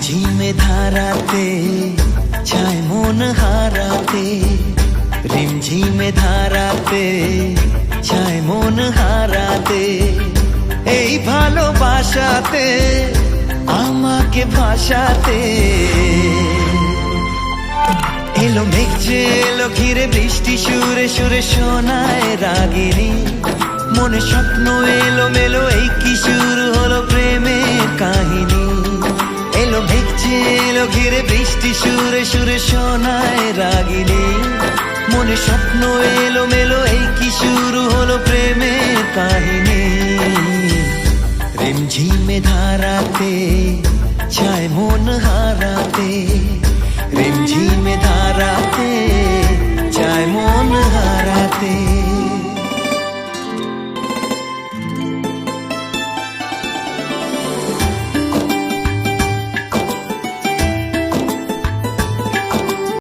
ঝিমঝিমে ধারাতে চায় মন হারাতে, রিমঝিমে ধারাতে চায় মন হারাতে। এই ভালোবাসাতে আমাকে ভাসাতে এলো মেঘ যে এলো ঘিরে বৃষ্টি সুরে সুরে শোনায় রাগিনী। মনে স্বপ্ন এলো মেলো এই কি শুরু হলো প্রেমের কাহিনী। এলো মেঘ যে এলো ঘিরে বৃষ্টি সুরে সুরে শোনায় রাগিনী। মনে স্বপ্ন এলো মেলো এই কি শুরু হলো প্রেমের কাহিনী। রিমঝিমে ধারাতে চায় মন হারাতে, রিমঝিমে